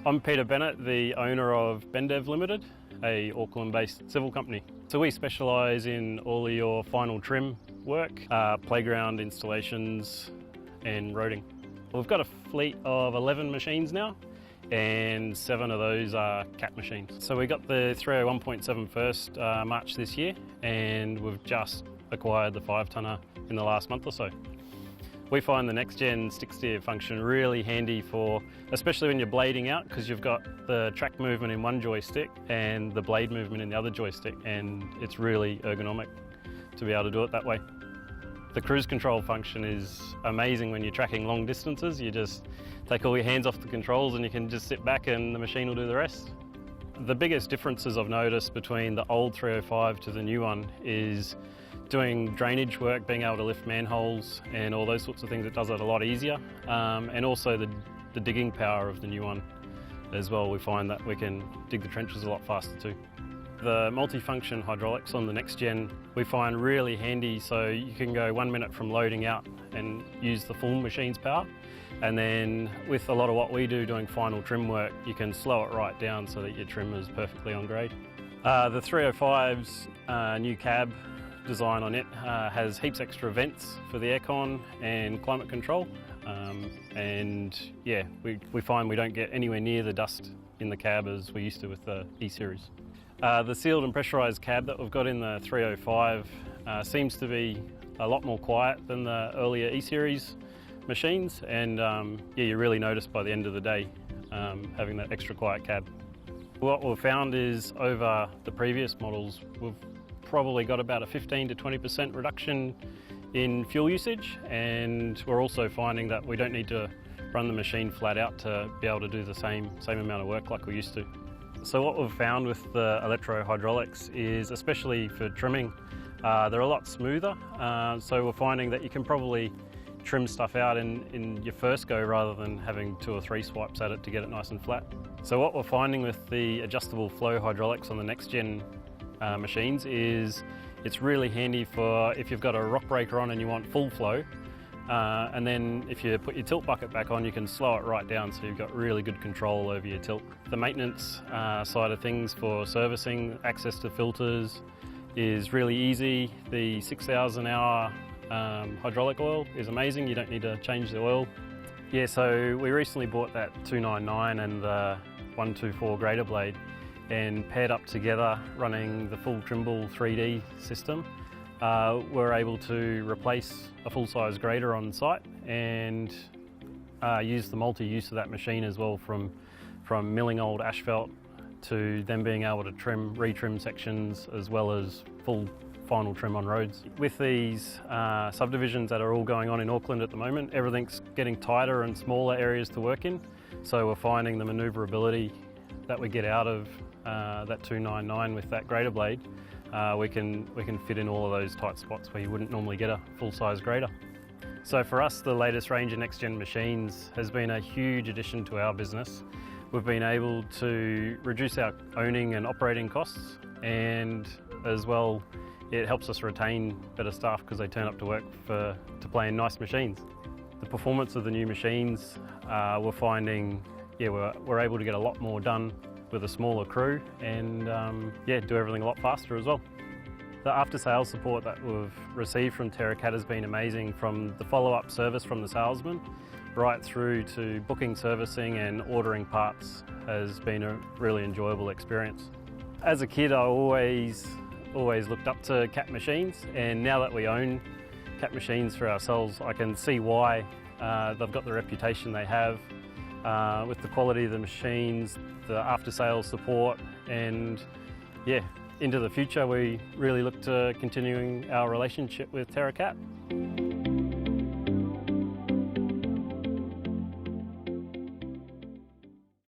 I'm Peter Bennet, the owner of BenDev Ltd, a Auckland-based civil company. So we specialise in all of your final trim work, playground installations and roading. We've got a fleet of 11 machines now, and 7 of those are Cat machines. So we got the 301.7 first March this year, and we've just acquired the 5-tonner in the last month or so. We find the next gen stick steer function really handy for, especially when you're blading out, because you've got the track movement in one joystick and the blade movement in the other joystick, and it's really ergonomic to be able to do it that way. The cruise control function is amazing when you're tracking long distances. You just take all your hands off the controls and you can just sit back and the machine will do the rest. The biggest differences I've noticed between the old 305 to the new one is doing drainage work, being able to lift manholes and all those sorts of things. It does it a lot easier, and also the digging power of the new one as well. We find that we can dig the trenches a lot faster too. The multifunction hydraulics on the next gen we find really handy, so you can go 1 minute from loading out and use the full machine's power, and then with a lot of what we do doing final trim work, you can slow it right down so that your trim is perfectly on grade. The 305's new cab design on it has heaps extra vents for the aircon and climate control, and yeah, we find we don't get anywhere near the dust in the cab as we used to with the E-Series. The sealed and pressurised cab that we've got in the 305 seems to be a lot more quiet than the earlier E-Series machines, and yeah, you really notice by the end of the day having that extra quiet cab. What we've found is over the previous models, we've probably got about a 15 to 20% reduction in fuel usage, and we're also finding that we don't need to run the machine flat out to be able to do the same amount of work like we used to. So what we've found with the electro-hydraulics is, especially for trimming, they're a lot smoother, so we're finding that you can probably trim stuff out in your first go rather than having 2 or 3 swipes at it to get it nice and flat. So what we're finding with the adjustable flow hydraulics on the next gen machines is it's really handy for if you've got a rock breaker on and you want full flow, and then if you put your tilt bucket back on, you can slow it right down so you've got really good control over your tilt. The maintenance side of things for servicing, access to filters is really easy. The 6,000 hour hydraulic oil is amazing, you don't need to change the oil. Yeah, so we recently bought that 299 and the 124 grader blade, and paired up together running the full Trimble 3D system, we're able to replace a full-size grader on site and use the multi-use of that machine as well, from milling old asphalt to then being able to retrim sections as well as full final trim on roads. With these subdivisions that are all going on in Auckland at the moment, everything's getting tighter and smaller areas to work in, so we're finding the manoeuvrability that we get out of that 299 with that grader blade, we can fit in all of those tight spots where you wouldn't normally get a full-size grader. So for us, the latest range of next-gen machines has been a huge addition to our business. We've been able to reduce our owning and operating costs, and as well, it helps us retain better staff because they turn up to work to play in nice machines. The performance of the new machines, we're finding, yeah, we're able to get a lot more done with a smaller crew, and yeah, do everything a lot faster as well. The after-sales support that we've received from TerraCat has been amazing, from the follow-up service from the salesman right through to booking, servicing and ordering parts has been a really enjoyable experience. As a kid, I always looked up to Cat machines, and now that we own Cat machines for ourselves, I can see why they've got the reputation they have. With the quality of the machines, the after-sales support, and yeah, into the future we really look to continuing our relationship with TerraCat.